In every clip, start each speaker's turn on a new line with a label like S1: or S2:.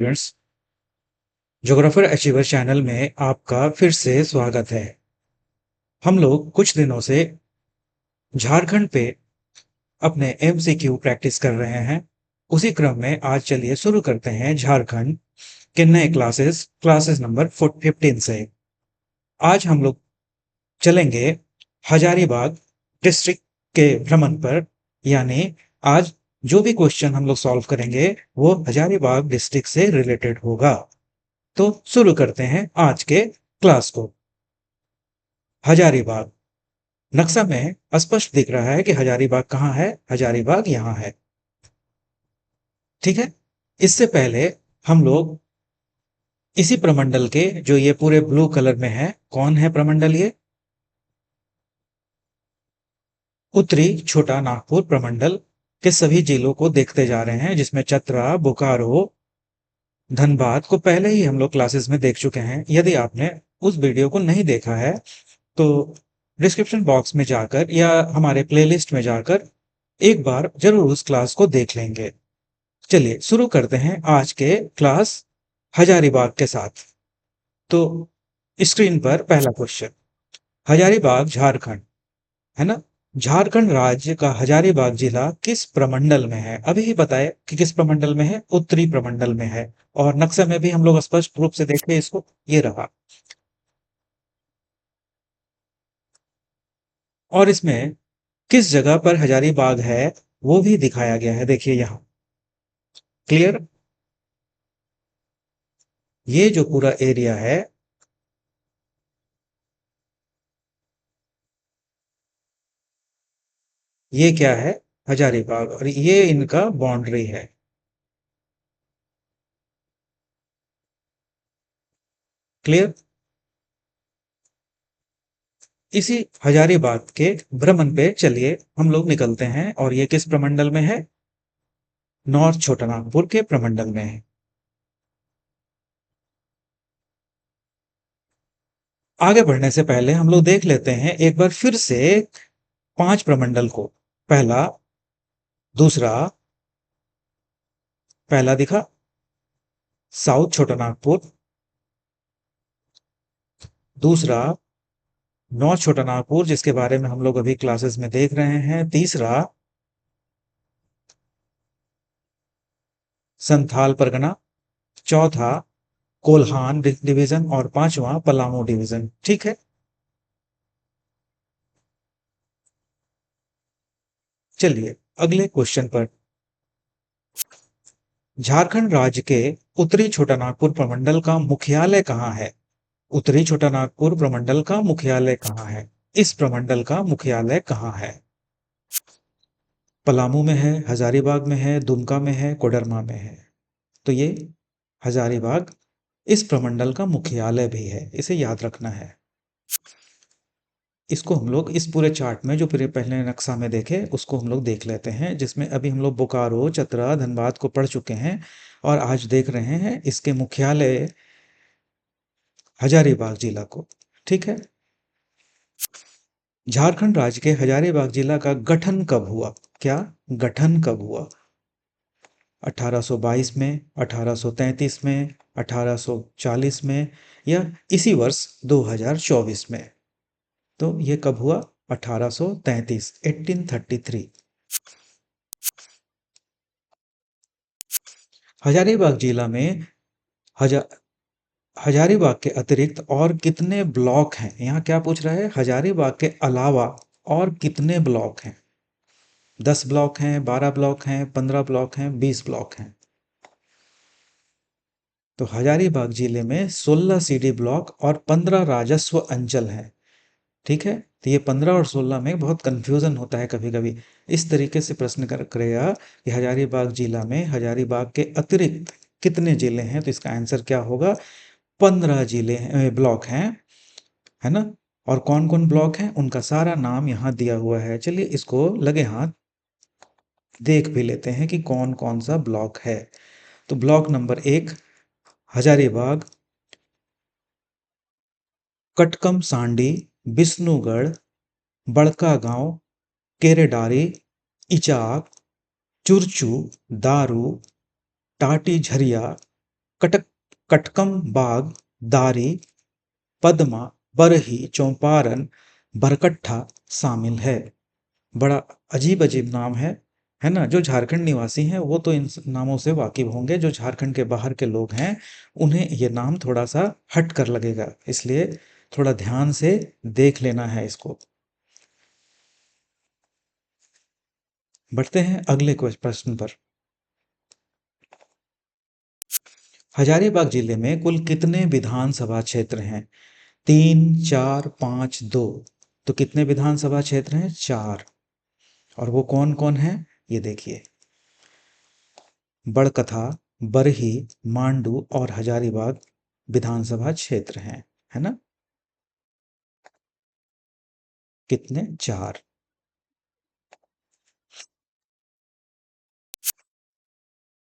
S1: Students, geographer achiever channel में आपका फिर से स्वागत है। हम लोग कुछ दिनों से झारखंड पे अपने एमसीक्यू प्रैक्टिस कर रहे हैं। उसी क्रम में आज चलिए शुरू करते हैं झारखंड के नए क्लासेस नंबर 15 से। आज हम लोग चलेंगे हजारीबाग डिस्ट्रिक्ट के भ्रमण पर, यानी आज जो भी क्वेश्चन हम लोग सॉल्व करेंगे वो हजारीबाग डिस्ट्रिक्ट से रिलेटेड होगा। तो शुरू करते हैं आज के क्लास को। हजारीबाग नक्शा में स्पष्ट दिख रहा है कि हजारीबाग कहाँ है। हजारीबाग यहाँ है, ठीक है। इससे पहले हम लोग इसी प्रमंडल के, जो ये पूरे ब्लू कलर में है, कौन है प्रमंडल ये? उत्तरी छोटा नागपुर प्रमंडल के सभी जिलों को देखते जा रहे हैं, जिसमें चतरा, बोकारो, धनबाद को पहले ही हम लोग क्लासेस में देख चुके हैं। यदि आपने उस वीडियो को नहीं देखा है तो डिस्क्रिप्शन बॉक्स में जाकर या हमारे प्लेलिस्ट में जाकर एक बार जरूर उस क्लास को देख लेंगे। चलिए शुरू करते हैं आज के क्लास हजारीबाग के साथ। तो स्क्रीन पर पहला क्वेश्चन, हजारीबाग झारखंड है ना। झारखंड राज्य का हजारीबाग जिला किस प्रमंडल में है? अभी ही बताए कि किस प्रमंडल में है, उत्तरी प्रमंडल में है। और नक्शे में भी हम लोग स्पष्ट रूप से देखें इसको, ये रहा। और इसमें किस जगह पर हजारीबाग है वो भी दिखाया गया है, देखिए यहाँ। क्लियर? ये जो पूरा एरिया है ये क्या है? हजारीबाग, और ये इनका बाउंड्री है। क्लियर? इसी हजारीबाग के भ्रमण पे चलिए हम लोग निकलते हैं। और ये किस प्रमंडल में है? नॉर्थ छोटानागपुर के प्रमंडल में है। आगे बढ़ने से पहले हम लोग देख लेते हैं एक बार फिर से 5 प्रमंडल को। पहला, दूसरा, पहला दिखा साउथ छोटानागपुर, दूसरा नॉर्थ छोटानागपुर जिसके बारे में हम लोग अभी क्लासेस में देख रहे हैं, तीसरा संथाल परगना, चौथा कोल्हान डिवीजन, और पांचवा पलामू डिवीजन। ठीक है, चलिए अगले क्वेश्चन पर। झारखंड राज्य के उत्तरी छोटानागपुर प्रमंडल का मुख्यालय कहाँ है? उत्तरी छोटानागपुर प्रमंडल का मुख्यालय कहाँ है? इस प्रमंडल का मुख्यालय कहाँ है? पलामू में है, हजारीबाग में है, दुमका में है, कोडरमा में है। तो ये हजारीबाग इस प्रमंडल का मुख्यालय भी है, इसे याद रखना है। इसको हम लोग इस पूरे चार्ट में जो पूरे पहले नक्शा में देखे उसको हम लोग देख लेते हैं, जिसमें अभी हम लोग बोकारो, चतरा, धनबाद को पढ़ चुके हैं और आज देख रहे हैं इसके मुख्यालय हजारीबाग जिला को। ठीक है। झारखंड राज्य के हजारीबाग जिला का गठन कब हुआ? क्या गठन कब हुआ? 1822 में, 1833 में, 1840 में, या इसी वर्ष 2024 में? तो ये कब हुआ? 1833, 1833। हजारीबाग जिला में हजा हजारीबाग के अतिरिक्त और कितने ब्लॉक हैं? यहाँ क्या पूछ रहा है? हजारीबाग के अलावा और कितने ब्लॉक हैं? 10 ब्लॉक हैं, 12 ब्लॉक हैं, 15 ब्लॉक हैं, 20 ब्लॉक हैं? तो हजारीबाग जिले में 16 सीडी ब्लॉक और 15 राजस्व अंचल हैं। ठीक है। तो ये 15 और 16 में बहुत कंफ्यूजन होता है कभी कभी। इस तरीके से प्रश्न करेगा कि हजारीबाग जिला में हजारीबाग के अतिरिक्त कितने जिले हैं, तो इसका आंसर क्या होगा? 15 जिले ब्लॉक हैं, है ना। और कौन कौन ब्लॉक हैं उनका सारा नाम यहाँ दिया हुआ है। चलिए इसको लगे हाथ देख भी लेते हैं कि कौन कौन सा ब्लॉक है। तो ब्लॉक नंबर 1 हजारीबाग, कटकम सांडी, विष्णुगढ़, बड़का गांव, केरेडारी, इचाक, चुरचू, दारू, टाटी झरिया, कटक कटकम बाग, दारी, पद्मा, बरही, चौपारण, बरकट्ठा शामिल है। बड़ा अजीब अजीब नाम है ना। जो झारखंड निवासी हैं वो तो इन नामों से वाकिफ होंगे, जो झारखंड के बाहर के लोग हैं उन्हें ये नाम थोड़ा सा हट कर लगेगा, इसलिए थोड़ा ध्यान से देख लेना है इसको। बढ़ते हैं अगले प्रश्न पर। हजारीबाग जिले में कुल कितने विधानसभा क्षेत्र हैं? 3, 4, 5, 2। तो कितने विधानसभा क्षेत्र हैं? 4। और वो कौन कौन है ये देखिए। बड़कथा, बरही, मांडू और हजारीबाग विधानसभा क्षेत्र हैं, है ना। कितने? 4।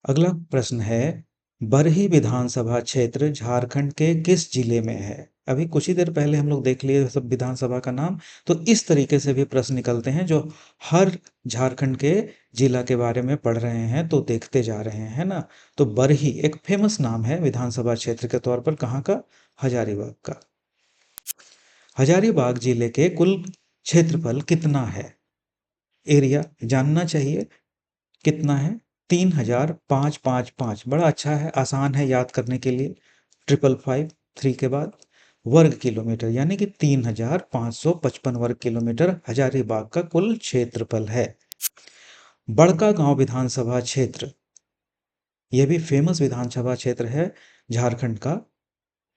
S1: अगला प्रश्न है, बरही विधानसभा क्षेत्र झारखंड के किस जिले में है? अभी कुछ ही देर पहले हम लोग देख लिए सब विधानसभा का नाम। तो इस तरीके से भी प्रश्न निकलते हैं जो हर झारखंड के जिला के बारे में पढ़ रहे हैं तो देखते जा रहे हैं ना। तो बरही एक फेमस नाम है विधानसभा क्षेत्र के तौर पर, कहाँ का? हजारीबाग का। हजारीबाग जिले के कुल क्षेत्रफल कितना है? एरिया जानना चाहिए। कितना है? 3,555। बड़ा अच्छा है, आसान है याद करने के लिए। 555 के बाद वर्ग किलोमीटर, यानी कि 3,555 वर्ग किलोमीटर हजारीबाग का कुल क्षेत्रफल है। बड़का गांव विधानसभा क्षेत्र, यह भी फेमस विधानसभा क्षेत्र है झारखंड का।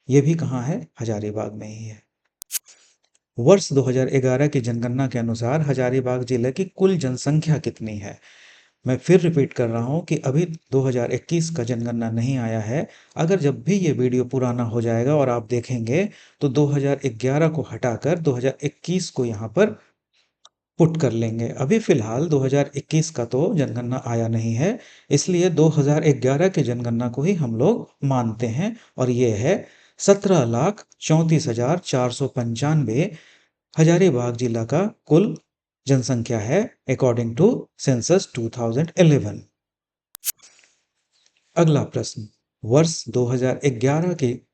S1: यह भी कहाँ है? हजारीबाग में ही है। वर्ष 2011 की जनगणना के अनुसार हजारीबाग जिले की कुल जनसंख्या कितनी है? मैं फिर रिपीट कर रहा हूं कि अभी 2021 का जनगणना नहीं आया है। अगर जब भी ये वीडियो पुराना हो जाएगा और आप देखेंगे तो 2011 को हटाकर 2021 को यहाँ पर पुट कर लेंगे। अभी फिलहाल 2021 का तो जनगणना आया नहीं है, इसलिए 2011 के जनगणना को ही हम लोग मानते हैं। और ये है 17,34,495 हजारीबाग जिला का कुल जनसंख्या है, अकॉर्डिंग टू सेंसस 2011। अगला प्रश्न, वर्ष 2011 की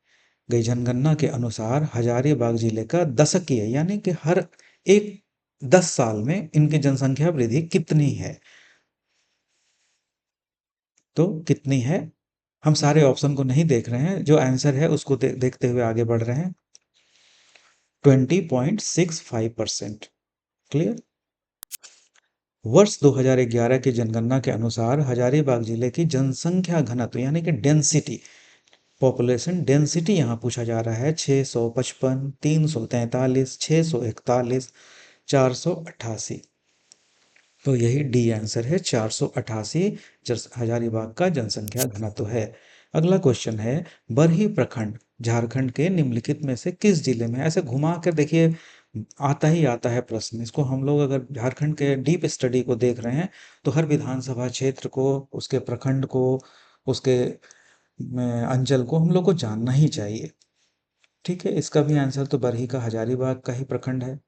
S1: गई जनगणना के अनुसार हजारीबाग जिले का दशकीय, यानी कि हर एक 10 साल में इनकी जनसंख्या वृद्धि कितनी है? तो कितनी है? हम सारे ऑप्शन को नहीं देख रहे हैं, जो आंसर है उसको देखते हुए आगे बढ़ रहे हैं। 20.65%। क्लियर। वर्ष 2011 की जनगणना के अनुसार हजारीबाग जिले की जनसंख्या घनत्व, यानी कि डेंसिटी, पॉपुलेशन डेंसिटी यहाँ पूछा जा रहा है। 655, 343, 641, 488। तो यही डी आंसर है, 488 हजारीबाग का जनसंख्या घनत्व है। अगला क्वेश्चन है, बरही प्रखंड झारखंड के निम्नलिखित में से किस जिले में है? ऐसे घुमा कर देखिए, आता ही आता है प्रश्न। इसको हम लोग अगर झारखंड के डीप स्टडी को देख रहे हैं तो हर विधानसभा क्षेत्र को, उसके प्रखंड को, उसके अंचल को हम लोग को जानना ही चाहिए। ठीक है, इसका भी आंसर तो बरही का हजारीबाग का ही प्रखंड है।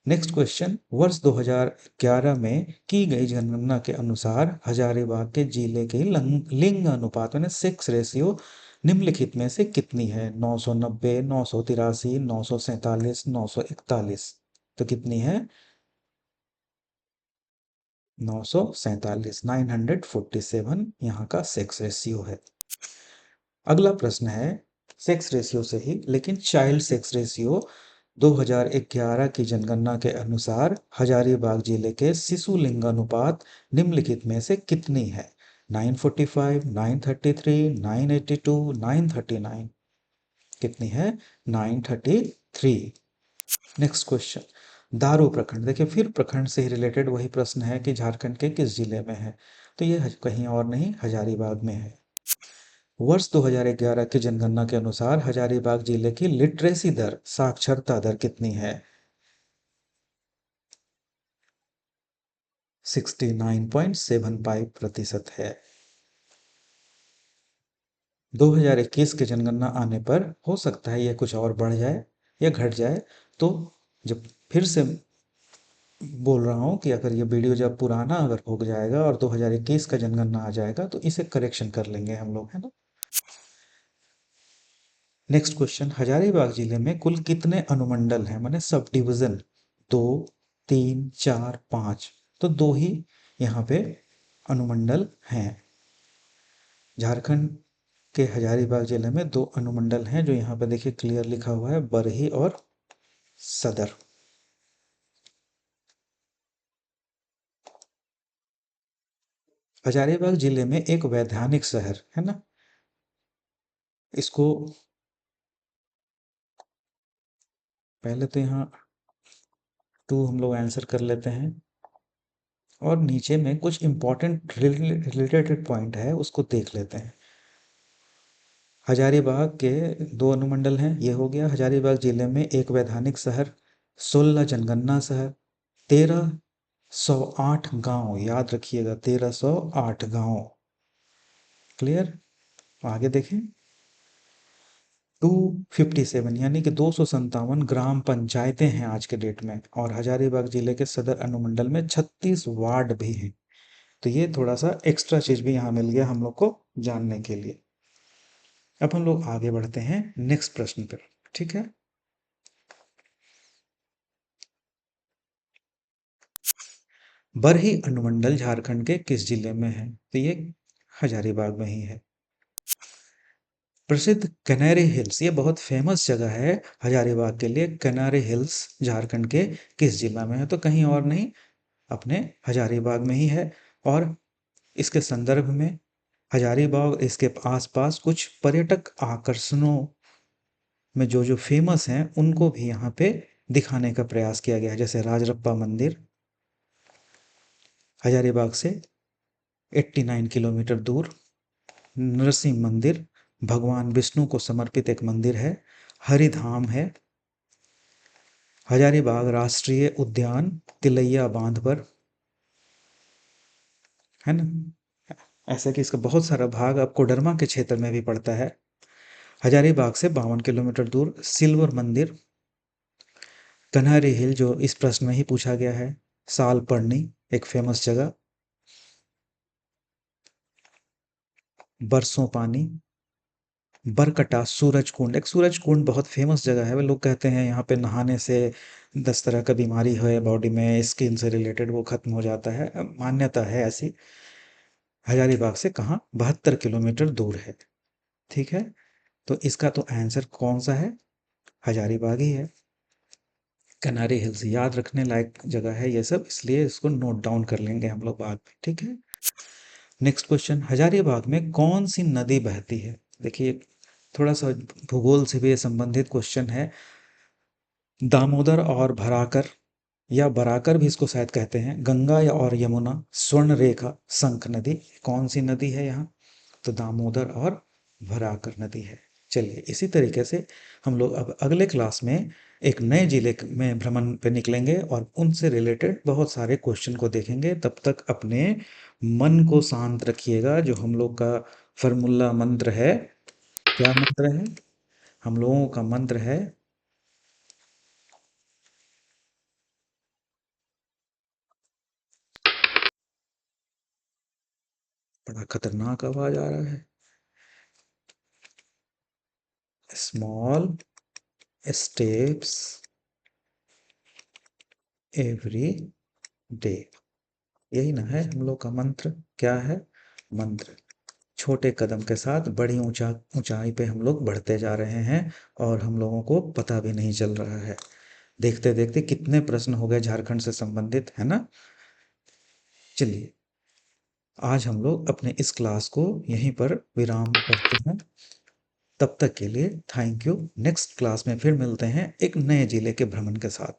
S1: नेक्स्ट क्वेश्चन, वर्ष 2011 में की गई जनगणना के अनुसार हजारीबाग के जिले के लिंग अनुपात यानी सेक्स रेशियो निम्नलिखित में से कितनी है? 990, 983, 947, 941। तो कितनी है? 947, 947 यहाँ का सेक्स रेशियो है। अगला प्रश्न है सेक्स रेशियो से ही, लेकिन चाइल्ड सेक्स रेशियो 2011 की जनगणना के अनुसार हजारीबाग जिले के शिशु लिंगानुपात निम्नलिखित में से कितनी है? 945, 933, 982, 939। कितनी है? 933। नेक्स्ट क्वेश्चन, दारू प्रखंड। देखिए फिर प्रखंड से ही रिलेटेड वही प्रश्न है कि झारखंड के किस जिले में है? तो ये कहीं और नहीं, हजारीबाग में है। वर्ष 2011 की जनगणना के अनुसार हजारीबाग जिले की लिटरेसी दर, साक्षरता दर कितनी है? 69.75% है। 2021 की जनगणना आने पर हो सकता है ये कुछ और बढ़ जाए या घट जाए। तो जब फिर से बोल रहा हूँ कि अगर ये वीडियो जब पुराना अगर हो जाएगा और 2021 का जनगणना आ जाएगा तो इसे करेक्शन कर लेंगे हम लोग, है ना। नेक्स्ट क्वेश्चन, हजारीबाग जिले में कुल कितने अनुमंडल हैं, माने सब डिवीजन? दो, तीन, चार, पाँच? तो दो ही यहाँ पे अनुमंडल हैं। झारखंड के हजारीबाग जिले में दो अनुमंडल हैं, जो यहाँ पे देखिए क्लियर लिखा हुआ है, बरही और सदर। हजारीबाग जिले में एक वैधानिक शहर है ना, इसको पहले तो यहाँ टू हम लोग आंसर कर लेते हैं, और नीचे में कुछ इंपॉर्टेंट रिलेटेड पॉइंट है उसको देख लेते हैं। हजारीबाग के दो अनुमंडल हैं, ये हो गया। हजारीबाग जिले में एक वैधानिक शहर, 16 जनगणना शहर, 1308 गांव, याद रखिएगा 1308 गांव। क्लियर? आगे देखें, 257 यानी कि 257 ग्राम पंचायतें हैं आज के डेट में, और हजारीबाग जिले के सदर अनुमंडल में 36 वार्ड भी हैं। तो ये थोड़ा सा एक्स्ट्रा चीज भी यहाँ मिल गया हम लोग को जानने के लिए। अब हम लोग आगे बढ़ते हैं नेक्स्ट प्रश्न पर, ठीक है। बरही अनुमंडल झारखंड के किस जिले में है? तो ये हजारीबाग में ही है। प्रसिद्ध कनेरी हिल्स, ये बहुत फेमस जगह है हजारीबाग के लिए। कनेरी हिल्स झारखंड के किस जिला में है? तो कहीं और नहीं, अपने हजारीबाग में ही है। और इसके संदर्भ में हजारीबाग इसके आसपास कुछ पर्यटक आकर्षणों में जो जो फेमस हैं उनको भी यहाँ पे दिखाने का प्रयास किया गया है, जैसे राजरप्पा मंदिर हजारीबाग से 89 किलोमीटर दूर, नरसिंह मंदिर भगवान विष्णु को समर्पित एक मंदिर है, हरिधाम है, हजारीबाग राष्ट्रीय उद्यान तिलैया बांध पर, है ना। ऐसा कि इसका बहुत सारा भाग अब कोडरमा के क्षेत्र में भी पड़ता है। हजारीबाग से 52 किलोमीटर दूर सिल्वर मंदिर, कन्हरी हिल जो इस प्रश्न में ही पूछा गया है, साल पर्णी एक फेमस जगह, बरसों पानी, बरकटा सूरज कुंड, एक सूरज कुंड बहुत फेमस जगह है। वे लोग कहते हैं यहाँ पे नहाने से 10 तरह का बीमारी है बॉडी में, स्किन से रिलेटेड वो खत्म हो जाता है, मान्यता है ऐसी। हजारीबाग से कहाँ, 72 किलोमीटर दूर है। ठीक है, तो इसका तो आंसर कौन सा है? हजारीबाग ही है। कनारी हिल्स याद रखने लायक जगह है ये सब, इसलिए इसको नोट डाउन कर लेंगे हम लोग बाद में, ठीक है। नेक्स्ट क्वेश्चन, हजारीबाग में कौन सी नदी बहती है? देखिए थोड़ा सा भूगोल से भी संबंधित क्वेश्चन है। दामोदर और भराकर, या बराकर भी इसको शायद कहते हैं, गंगा या और यमुना, स्वर्ण रेखा, शंख नदी, कौन सी नदी है यहाँ? तो दामोदर और भराकर नदी है। चलिए इसी तरीके से हम लोग अब अगले क्लास में एक नए जिले में भ्रमण पे निकलेंगे और उनसे रिलेटेड बहुत सारे क्वेश्चन को देखेंगे। तब तक अपने मन को शांत रखिएगा। जो हम लोग का फॉर्मूला मंत्र है, क्या मंत्र है? हम लोगों का मंत्र है, बड़ा खतरनाक आवाज आ रहा है, स्मॉल स्टेप्स एवरी डे। यही ना है हम लोग का मंत्र? क्या है मंत्र? छोटे कदम के साथ बड़ी ऊंचाई पे हम लोग बढ़ते जा रहे हैं, और हम लोगों को पता भी नहीं चल रहा है। देखते देखते कितने प्रश्न हो गए झारखंड से संबंधित, है ना। चलिए आज हम लोग अपने इस क्लास को यहीं पर विराम करते हैं। तब तक के लिए थैंक यू। नेक्स्ट क्लास में फिर मिलते हैं एक नए जिले के भ्रमण के साथ।